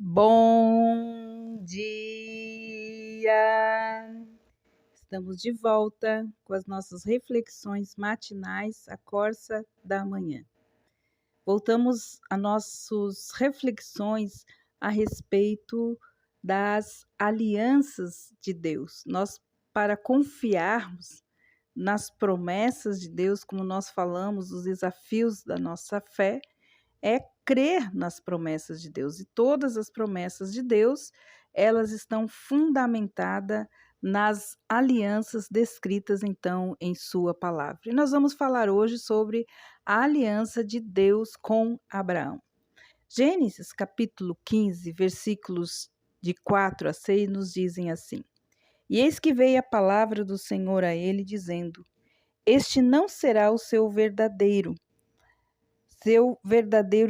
Bom dia! Estamos de volta com as nossas reflexões matinais, a Corsa da Manhã. Voltamos a nossas reflexões a respeito das alianças de Deus. Para confiarmos nas promessas de Deus, como nós falamos, os desafios da nossa fé, é crer nas promessas de Deus. E todas as promessas de Deus, elas estão fundamentadas nas alianças descritas, então, em sua palavra. E nós vamos falar hoje sobre a aliança de Deus com Abraão. Gênesis, capítulo 15, versículos de 4 a 6, nos dizem assim: E eis que veio a palavra do Senhor a ele, dizendo: Este não será o seu verdadeiro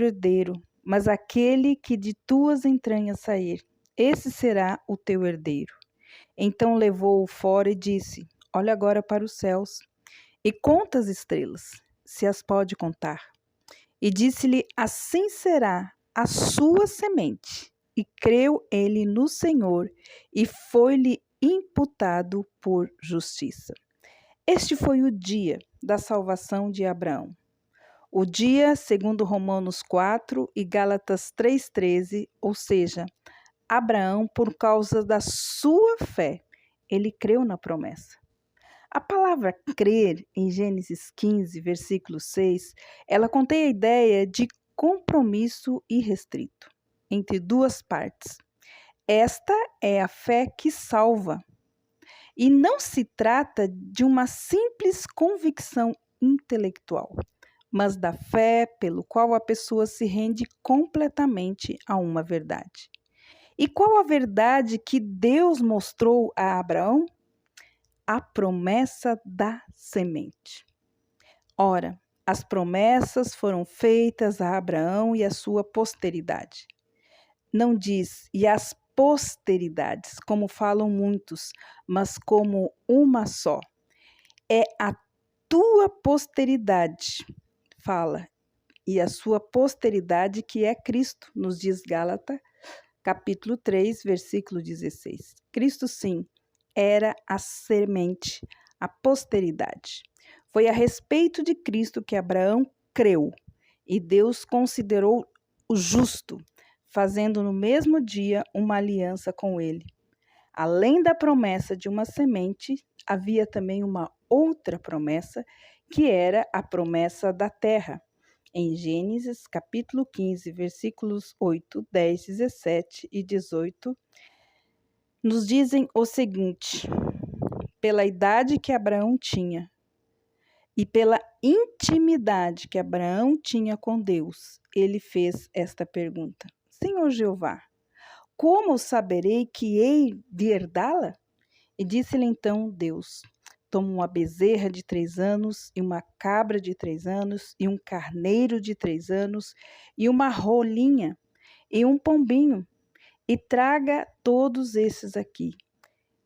herdeiro, mas aquele que de tuas entranhas sair, esse será o teu herdeiro. Então levou-o fora e disse: Olha agora para os céus e conta as estrelas, se as pode contar. E disse-lhe: Assim será a sua semente. E creu ele no Senhor, e foi-lhe imputado por justiça. Este foi o dia da salvação de Abraão. O dia, segundo Romanos 4 e Gálatas 3,13, ou seja, Abraão, por causa da sua fé, ele creu na promessa. A palavra crer, em Gênesis 15, versículo 6, ela contém a ideia de compromisso irrestrito entre duas partes. Esta é a fé que salva. E não se trata de uma simples convicção intelectual, mas da fé pelo qual a pessoa se rende completamente a uma verdade. E qual a verdade que Deus mostrou a Abraão? A promessa da semente. Ora, as promessas foram feitas a Abraão e a sua posteridade. Não diz, e as posteridades, como falam muitos, mas como uma só. É a tua posteridade, fala, e a sua posteridade, que é Cristo, nos diz Gálatas, capítulo 3, versículo 16. Cristo, sim, era a semente, a posteridade. Foi a respeito de Cristo que Abraão creu, e Deus considerou o justo, fazendo no mesmo dia uma aliança com ele. Além da promessa de uma semente, havia também uma outra promessa, que era a promessa da terra. Em Gênesis, capítulo 15, versículos 8, 10, 17 e 18, nos dizem o seguinte: pela idade que Abraão tinha e pela intimidade que Abraão tinha com Deus, ele fez esta pergunta: Senhor Jeová, como saberei que hei de herdá-la? E disse-lhe então Deus: Toma uma bezerra de 3 anos, e uma cabra de 3 anos, e um carneiro de 3 anos, e uma rolinha, e um pombinho, e traga todos esses aqui,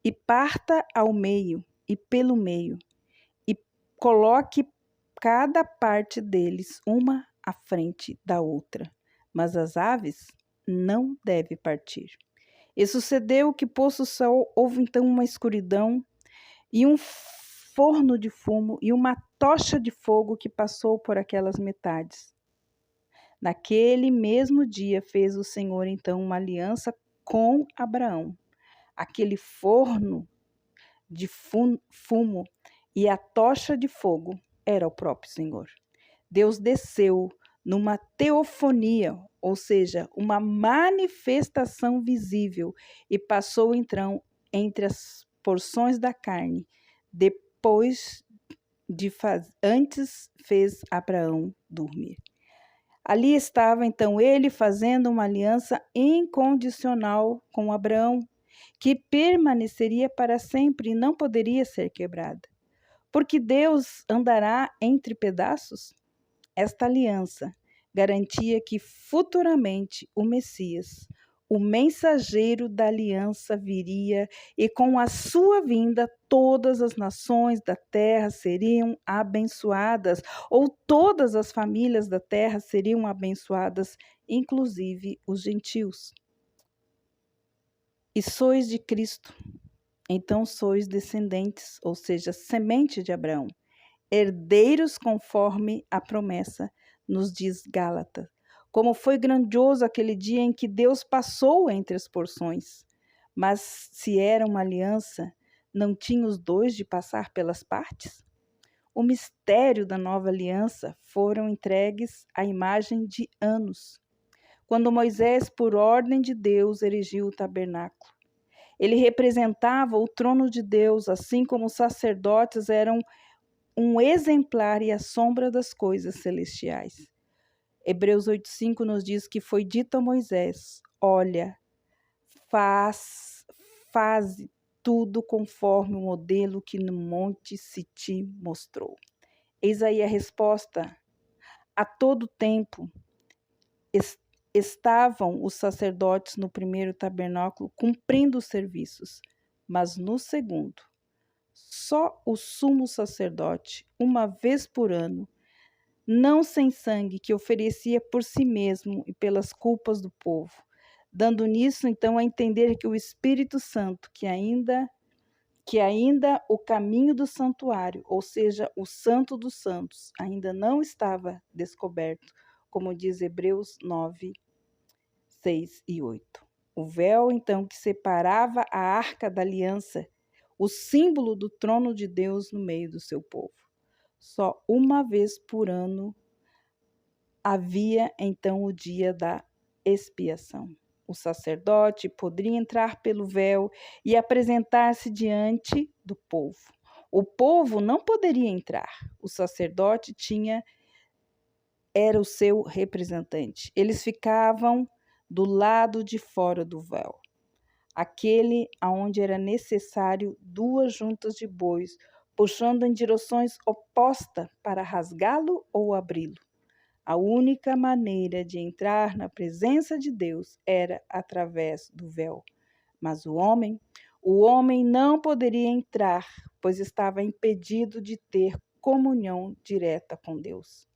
e parta ao meio, e pelo meio, e coloque cada parte deles uma à frente da outra, mas as aves não devem partir. E sucedeu que, posto o sol, houve então uma escuridão, e um forno de fumo e uma tocha de fogo que passou por aquelas metades. Naquele mesmo dia fez o Senhor então uma aliança com Abraão. Aquele forno de fumo e a tocha de fogo era o próprio Senhor. Deus desceu numa teofonia, ou seja, uma manifestação visível, e passou então entre as porções da carne, antes fez Abraão dormir. Ali estava então ele fazendo uma aliança incondicional com Abraão, que permaneceria para sempre e não poderia ser quebrada. Porque Deus andará entre pedaços? Esta aliança garantia que futuramente o Messias, o mensageiro da aliança, viria, e com a sua vinda todas as nações da terra seriam abençoadas, ou todas as famílias da terra seriam abençoadas, inclusive os gentios. e sois de Cristo, então sois descendentes, ou seja, semente de Abraão, herdeiros conforme a promessa, nos diz Gálatas. Como foi grandioso aquele dia em que Deus passou entre as porções. Mas se era uma aliança, não tinha os dois de passar pelas partes? O mistério da nova aliança foram entregues à imagem de anos, quando Moisés, por ordem de Deus, erigiu o tabernáculo. Ele representava o trono de Deus, assim como os sacerdotes eram um exemplar e a sombra das coisas celestiais. Hebreus 8,5 nos diz que foi dito a Moisés: olha, faze tudo conforme o modelo que no monte se te mostrou. Eis aí a resposta. A todo tempo estavam os sacerdotes no primeiro tabernáculo cumprindo os serviços, mas no segundo, só o sumo sacerdote, uma vez por ano, não sem sangue, que oferecia por si mesmo e pelas culpas do povo, dando nisso então a entender que o Espírito Santo, que ainda o caminho do santuário, ou seja, o Santo dos Santos, ainda não estava descoberto, como diz Hebreus 9, 6 e 8. O véu, então, que separava a arca da aliança, o símbolo do trono de Deus no meio do seu povo. Só uma vez por ano havia, então, o dia da expiação. O sacerdote poderia entrar pelo véu e apresentar-se diante do povo. O povo não poderia entrar. O sacerdote era o seu representante. Eles ficavam do lado de fora do véu, aquele aonde era necessário 2 juntas de bois, puxando em direções opostas para rasgá-lo ou abri-lo. A única maneira de entrar na presença de Deus era através do véu. Mas o homem não poderia entrar, pois estava impedido de ter comunhão direta com Deus.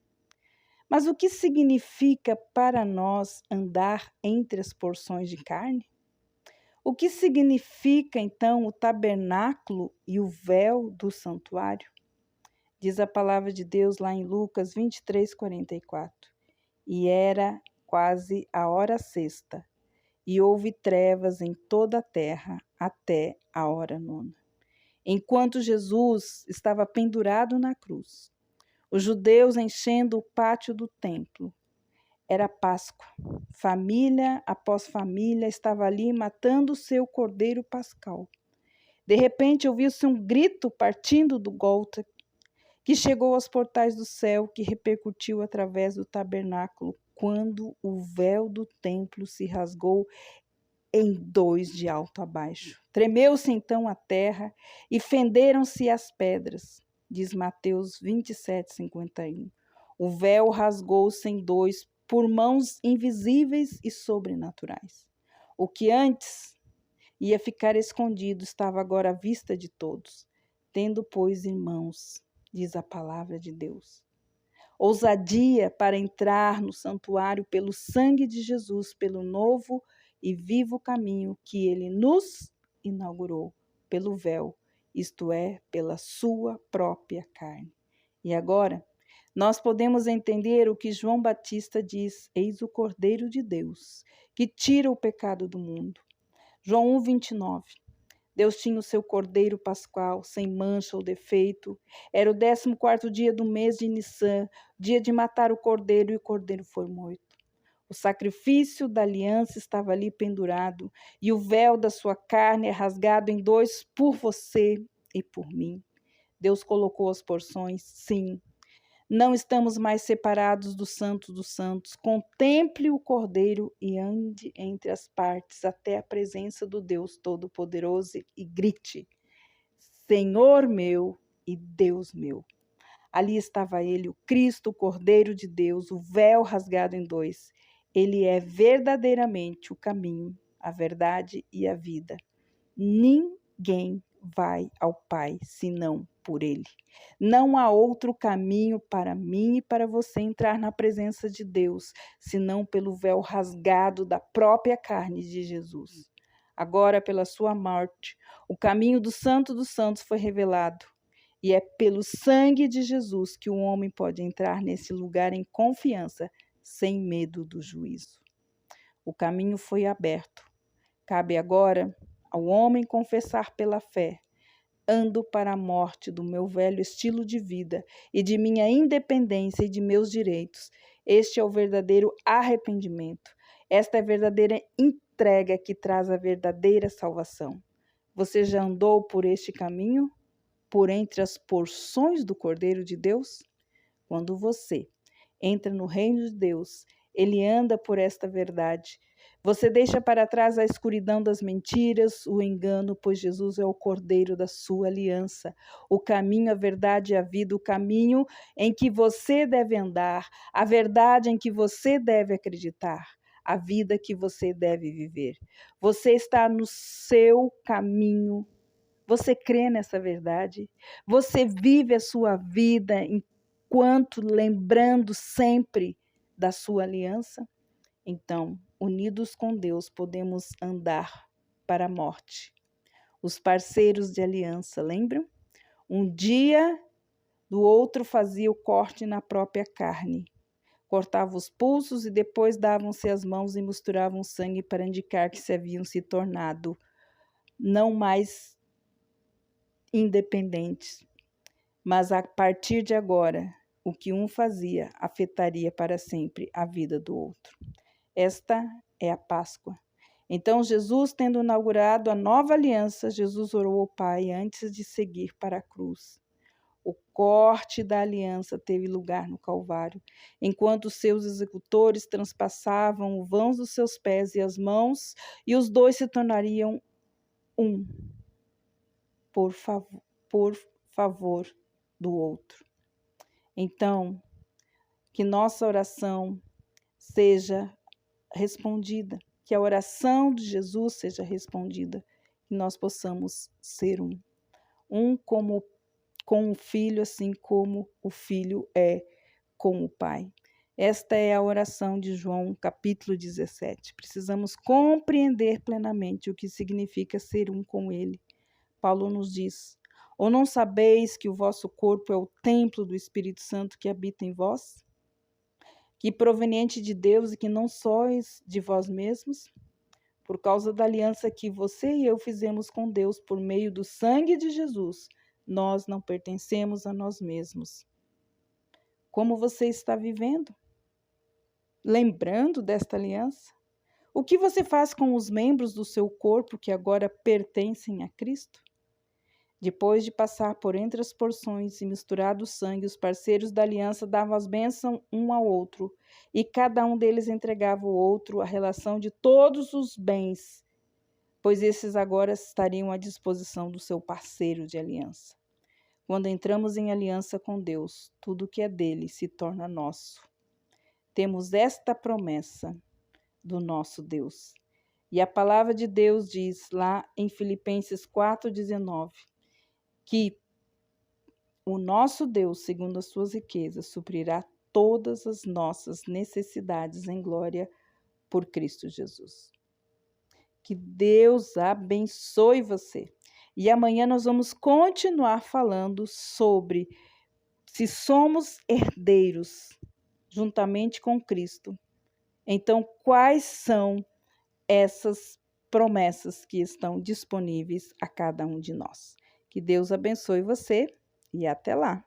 Mas o que significa para nós andar entre as porções de carne? O que significa, então, o tabernáculo e o véu do santuário? Diz a palavra de Deus lá em Lucas 23, 44. E era quase a hora sexta, e houve trevas em toda a terra até a hora nona. Enquanto Jesus estava pendurado na cruz, os judeus enchendo o pátio do templo. Era Páscoa. Família após família estava ali matando o seu cordeiro pascal. De repente ouviu-se um grito partindo do Gólgota, que chegou aos portais do céu, que repercutiu através do tabernáculo, quando o véu do templo se rasgou em 2 de alto a baixo. Tremeu-se então a terra e fenderam-se as pedras, diz Mateus 27, 51. O véu rasgou-se em 2 por mãos invisíveis e sobrenaturais. O que antes ia ficar escondido estava agora à vista de todos. Tendo, pois, irmãos, diz a palavra de Deus, ousadia para entrar no santuário pelo sangue de Jesus, pelo novo e vivo caminho que ele nos inaugurou, pelo véu, isto é, pela sua própria carne. E agora, nós podemos entender o que João Batista diz: eis o Cordeiro de Deus, que tira o pecado do mundo. João 1, 29. Deus tinha o seu cordeiro pascual, sem mancha ou defeito. Era o 14º dia do mês de Nissan, dia de matar o cordeiro, e o cordeiro foi morto. O sacrifício da aliança estava ali pendurado, e o véu da sua carne é rasgado em 2 por você e por mim. Deus colocou as porções, sim. Não estamos mais separados do Santo dos Santos. Contemple o Cordeiro e ande entre as partes até a presença do Deus Todo-Poderoso e grite: Senhor meu e Deus meu. Ali estava ele, o Cristo, o Cordeiro de Deus, o véu rasgado em 2. Ele é verdadeiramente o caminho, a verdade e a vida. Ninguém vai ao Pai senão por ele. Não há outro caminho para mim e para você entrar na presença de Deus, senão pelo véu rasgado da própria carne de Jesus. Agora, pela sua morte, o caminho do Santo dos Santos foi revelado. E é pelo sangue de Jesus que o homem pode entrar nesse lugar em confiança, sem medo do juízo. O caminho foi aberto. Cabe agora ao homem confessar pela fé: ando para a morte do meu velho estilo de vida e de minha independência e de meus direitos. Este é o verdadeiro arrependimento. Esta é a verdadeira entrega que traz a verdadeira salvação. Você já andou por este caminho? Por entre as porções do Cordeiro de Deus? Quando você entra no reino de Deus, ele anda por esta verdade. Você deixa para trás a escuridão das mentiras, o engano, pois Jesus é o Cordeiro da sua aliança, o caminho, a verdade e a vida, o caminho em que você deve andar, a verdade em que você deve acreditar, a vida que você deve viver. Você está no seu caminho. Você crê nessa verdade? Você vive a sua vida enquanto lembrando sempre da sua aliança? Então, unidos com Deus, podemos andar para a morte. Os parceiros de aliança, lembram? Um dia do outro fazia o corte na própria carne. Cortava os pulsos e depois davam-se as mãos e misturavam sangue para indicar que se haviam se tornado não mais independentes. Mas a partir de agora, o que um fazia afetaria para sempre a vida do outro. Esta é a Páscoa. Então, Jesus, tendo inaugurado a nova aliança, Jesus orou ao Pai antes de seguir para a cruz. O corte da aliança teve lugar no Calvário, enquanto os seus executores transpassavam o vão dos seus pés e as mãos, e os dois se tornariam um, por favor do outro. Então, que nossa oração seja respondida, que a oração de Jesus seja respondida, que nós possamos ser um como com o Filho, assim como o Filho é com o Pai. Esta é a oração de João, capítulo 17. Precisamos compreender plenamente o que significa ser um com Ele. Paulo nos diz: ou não sabeis que o vosso corpo é o templo do Espírito Santo que habita em vós? Que proveniente de Deus e que não sois de vós mesmos? Por causa da aliança que você e eu fizemos com Deus por meio do sangue de Jesus, nós não pertencemos a nós mesmos. Como você está vivendo? Lembrando desta aliança? O que você faz com os membros do seu corpo que agora pertencem a Cristo? Depois de passar por entre as porções e misturado o sangue, os parceiros da aliança davam as bênçãos um ao outro, e cada um deles entregava ao outro a relação de todos os bens, pois esses agora estariam à disposição do seu parceiro de aliança. Quando entramos em aliança com Deus, tudo que é dele se torna nosso. Temos esta promessa do nosso Deus. E a palavra de Deus diz lá em Filipenses 4,19, que o nosso Deus, segundo as suas riquezas, suprirá todas as nossas necessidades em glória por Cristo Jesus. Que Deus abençoe você. E amanhã nós vamos continuar falando sobre se somos herdeiros juntamente com Cristo. Então, quais são essas promessas que estão disponíveis a cada um de nós? Que Deus abençoe você e até lá!